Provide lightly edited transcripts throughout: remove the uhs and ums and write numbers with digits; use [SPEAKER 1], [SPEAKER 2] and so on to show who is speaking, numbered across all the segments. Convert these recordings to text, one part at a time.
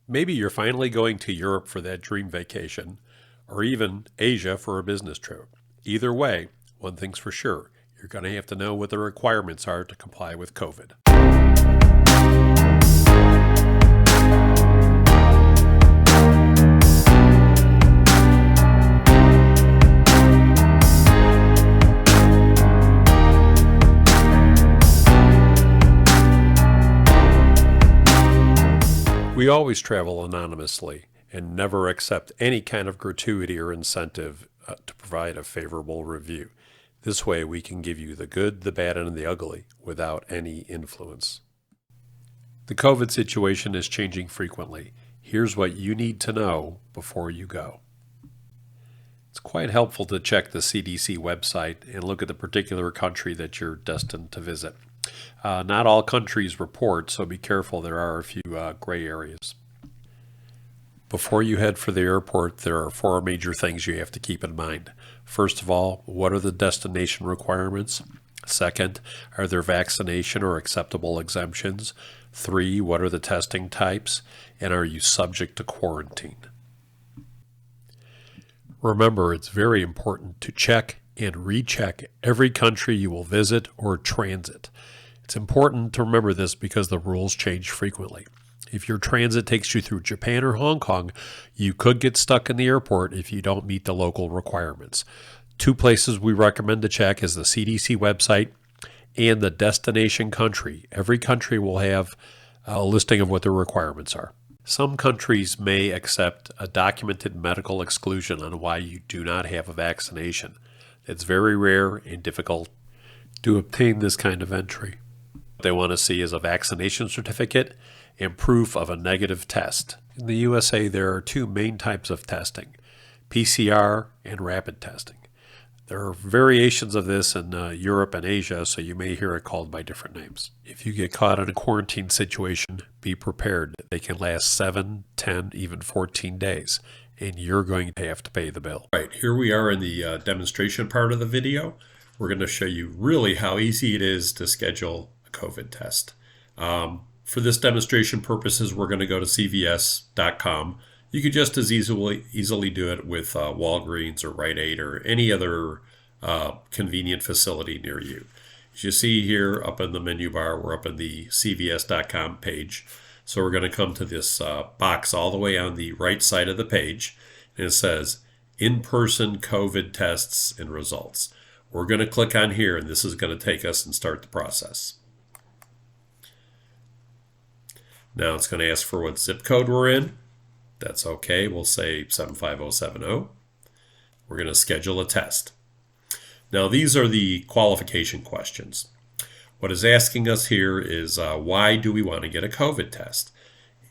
[SPEAKER 1] Maybe you're finally going to Europe for that dream vacation, or even Asia for a business trip. Either way, one thing's for sure, you're going to have to know what the requirements are to comply with COVID. We always travel anonymously and never accept any kind of gratuity or incentive to provide a favorable review. This way, we can give you the good, the bad, and the ugly without any influence. The COVID situation is changing frequently. Here's what you need to know before you go. It's quite helpful to check the CDC website and look at the particular country that you're destined to visit. Not all countries report, so be careful. There are a few gray areas. Before you head for the airport, there are 4 major things you have to keep in mind. First of all, what are the destination requirements? Second, are there vaccination or acceptable exemptions? 3, what are the testing types? And are you subject to quarantine? Remember, it's very important to check and recheck every country you will visit or transit. It's important to remember this because the rules change frequently. If your transit takes you through Japan or Hong Kong, you could get stuck in the airport if you don't meet the local requirements. 2 places we recommend to check is the CDC website and the destination country. Every country will have a listing of what their requirements are. Some countries may accept a documented medical exclusion on why you do not have a vaccination. It's very rare and difficult to obtain this kind of entry. What they want to see is a vaccination certificate and proof of a negative test. In the USA, there are 2 main types of testing, PCR and rapid testing. There are variations of this in Europe and Asia, so you may hear it called by different names. If you get caught in a quarantine situation, be prepared. They can last 7, 10, even 14 days, and you're going to have to pay the bill. Right, here we are in the demonstration part of the video. We're going to show you really how easy it is to schedule a COVID test. For this demonstration purposes, we're going to go to cvs.com. You could just as easily do it with Walgreens or Rite Aid or any other convenient facility near you. As you see here up in the menu bar, we're up in the cvs.com page. So we're going to come to this box all the way on the right side of the page, and it says in-person COVID tests and results. We're going to click on here, and this is going to take us and start the process. Now it's going to ask for what zip code we're in. That's okay. We'll say 75070. We're going to schedule a test. Now these are the qualification questions. What it's asking us here is why do we want to get a COVID test?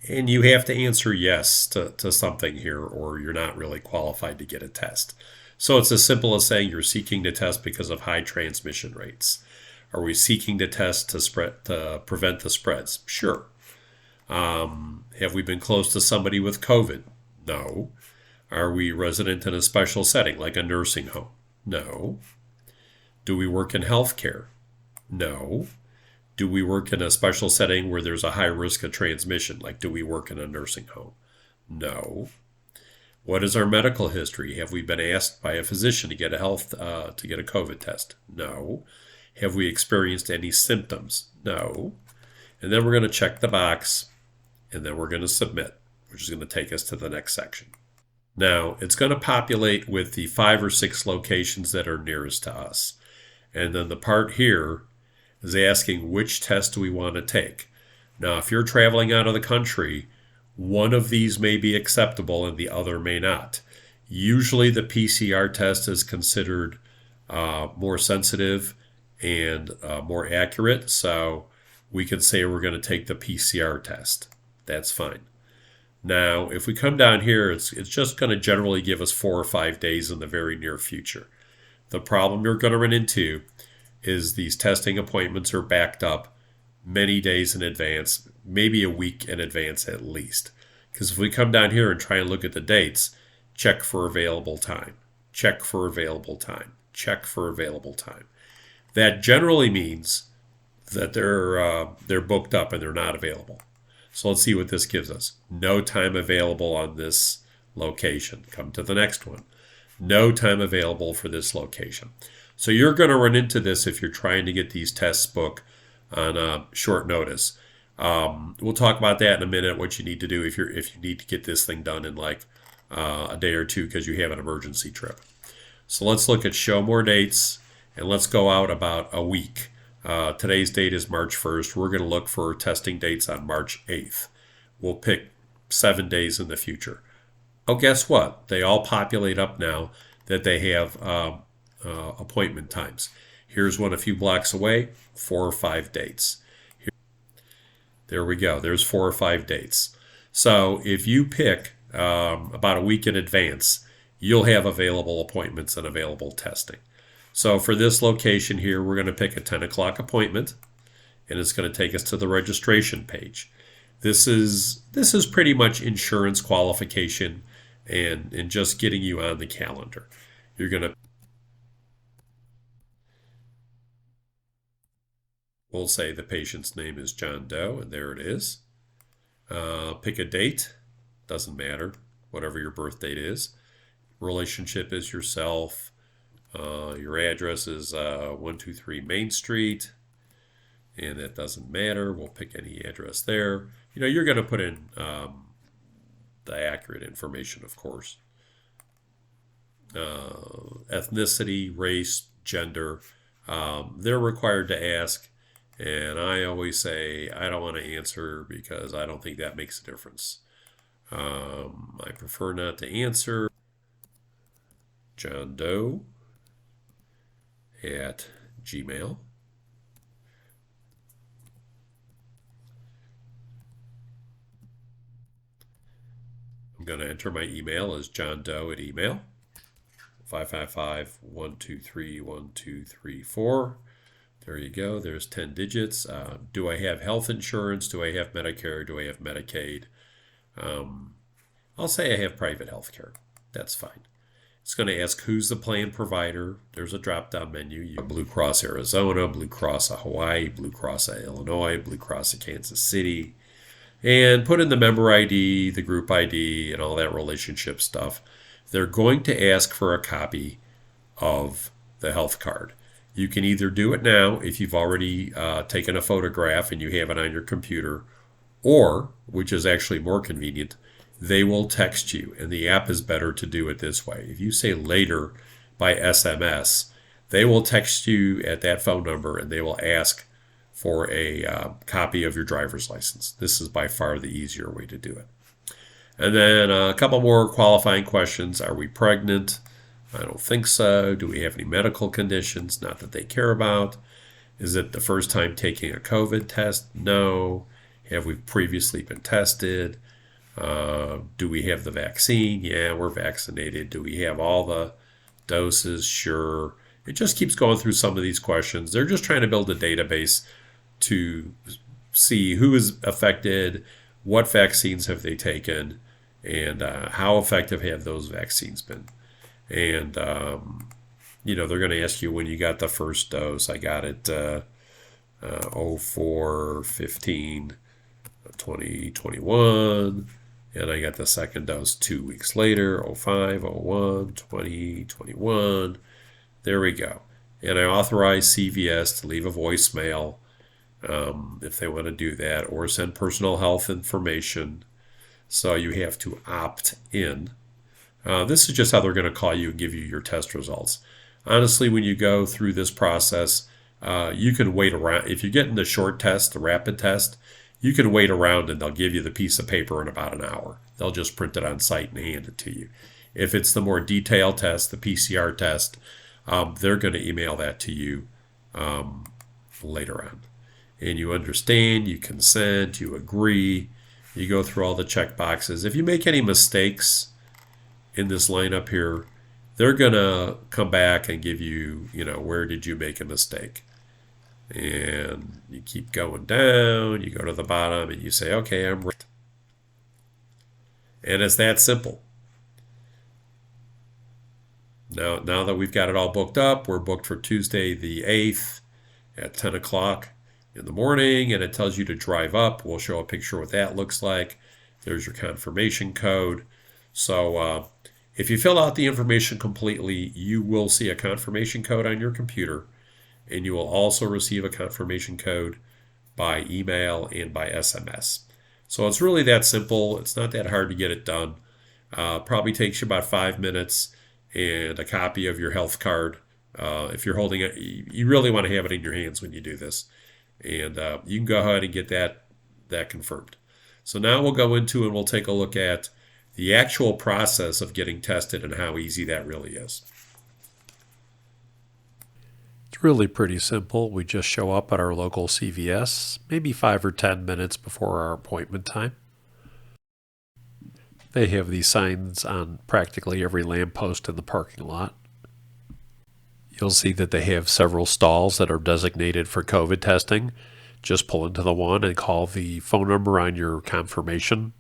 [SPEAKER 1] And you have to answer yes to something here, or you're not really qualified to get a test. So it's as simple as saying you're seeking to test because of high transmission rates. Are we seeking to test to prevent the spreads? Sure. Have we been close to somebody with COVID? No. Are we resident in a special setting like a nursing home? No. Do we work in healthcare? No. Do we work in a special setting where there's a high risk of transmission, like do we work in a nursing home? No. What is our medical history? Have we been asked by a physician to get a COVID test? No. Have we experienced any symptoms? No. And then we're going to check the box, and then we're going to submit, which is going to take us to the next section. Now, it's going to populate with the 5 or 6 locations that are nearest to us. And then the part here is asking which test do we want to take. Now, if you're traveling out of the country, one of these may be acceptable and the other may not. Usually the PCR test is considered more sensitive and more accurate, so we can say we're going to take the PCR test. That's fine. Now, if we come down here, it's just going to generally give us 4 or 5 days in the very near future. The problem you're going to run into is these testing appointments are backed up many days in advance, maybe a week in advance at least. Because if we come down here and try and look at the dates, check for available time, check for available time, check for available time. That generally means that they're booked up and they're not available. So let's see what this gives us. No time available on this location. Come to the next one. No time available for this location. So you're going to run into this if you're trying to get these tests booked on short notice. We'll talk about that in a minute. What you need to do if you need to get this thing done in like a day or two because you have an emergency trip. So let's look at show more dates, and let's go out about a week. Today's date is March 1st. We're going to look for testing dates on March 8th. We'll pick 7 days in the future. Oh, guess what? They all populate up now that they have appointment times. Here's one a few blocks away, 4 or 5 dates. There we go. There's 4 or 5 dates. So if you pick about a week in advance, you'll have available appointments and available testing. So for this location here, we're going to pick a 10 o'clock appointment, and it's going to take us to the registration page. This is pretty much insurance qualification and just getting you on the calendar. You're going to, we'll say the patient's name is John Doe, and there it is. Pick a date, doesn't matter, whatever your birth date is. Relationship is yourself. Your address is 123 Main Street, and that doesn't matter. We'll pick any address there. You know, you're going to put in the accurate information, of course. Ethnicity, race, gender, they're required to ask, and I always say I don't want to answer because I don't think that makes a difference. I prefer not to answer. John Doe at Gmail. I'm going to enter my email as John Doe at email. 555-123-1234. There you go. There's 10 digits. Do I have health insurance? Do I have Medicare? Do I have Medicaid? I'll say I have private health care. That's fine. It's going to ask who's the plan provider. There's a drop-down menu. You have Blue Cross Arizona, Blue Cross of Hawaii, Blue Cross of Illinois, Blue Cross of Kansas City. And put in the member ID, the group ID, and all that relationship stuff. They're going to ask for a copy of the health card. You can either do it now if you've already taken a photograph and you have it on your computer, or, which is actually more convenient, they will text you, and the app is better to do it this way. If you say later by SMS, they will text you at that phone number and they will ask for a copy of your driver's license. This is by far the easier way to do it. And then a couple more qualifying questions. Are we pregnant? I don't think so. Do we have any medical conditions? Not that they care about. Is it the first time taking a COVID test? No. Have we previously been tested? Do we have the vaccine? Yeah, we're vaccinated. Do we have all the doses? Sure. It just keeps going through some of these questions. They're just trying to build a database to see who is affected, what vaccines have they taken, and how effective have those vaccines been. And, they're going to ask you when you got the first dose. I got it 04/15/2021, and I got the second dose 2 weeks later, 05/01/2021. There we go. And I authorize CVS to leave a voicemail if they want to do that, or send personal health information. So you have to opt in. This is just how they're going to call you and give you your test results. Honestly, when you go through this process, you can wait around. If you're getting the short test, the rapid test, you can wait around and they'll give you the piece of paper in about an hour. They'll just print it on site and hand it to you. If it's the more detailed test, the PCR test, they're going to email that to you later on. And you understand, you consent, you agree, you go through all the check boxes. If you make any mistakes in this lineup here, they're going to come back and give you, where did you make a mistake? And you keep going down, you go to the bottom and you say, okay, I'm right. And it's that simple. Now that we've got it all booked up, we're booked for Tuesday the 8th at 10 o'clock. in the morning, and it tells you to drive up. We'll show a picture what that looks like. There's your confirmation code. So if you fill out the information completely, you will see a confirmation code on your computer, and you will also receive a confirmation code by email and by SMS. So it's really that simple. It's not that hard to get it done. Probably takes you about 5 minutes, and a copy of your health card. If you're holding it, you really want to have it in your hands when you do this. And you can go ahead and get that confirmed. So now we'll go into and we'll take a look at the actual process of getting tested and how easy that really is.
[SPEAKER 2] It's really pretty simple. We just show up at our local CVS, maybe 5 or 10 minutes before our appointment time. They have these signs on practically every lamppost in the parking lot. You'll see that they have several stalls that are designated for COVID testing. Just pull into the one and call the phone number on your confirmation.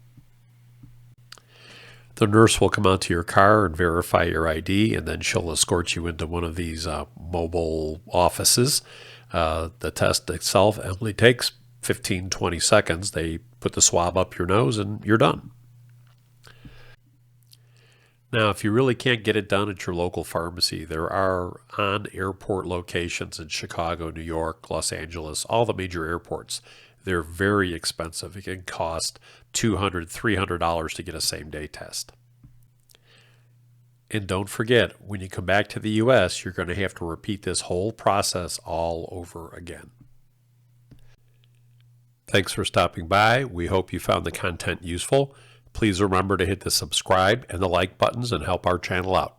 [SPEAKER 2] The nurse will come out to your car and verify your ID, and then she'll escort you into one of these mobile offices. The test itself only takes 15-20 seconds. They put the swab up your nose and you're done. Now, if you really can't get it done at your local pharmacy, there are on-airport locations in Chicago, New York, Los Angeles, all the major airports. They're very expensive. It can cost $200, $300 to get a same-day test. And don't forget, when you come back to the U.S., you're going to have to repeat this whole process all over again. Thanks for stopping by. We hope you found the content useful. Please remember to hit the subscribe and the like buttons and help our channel out.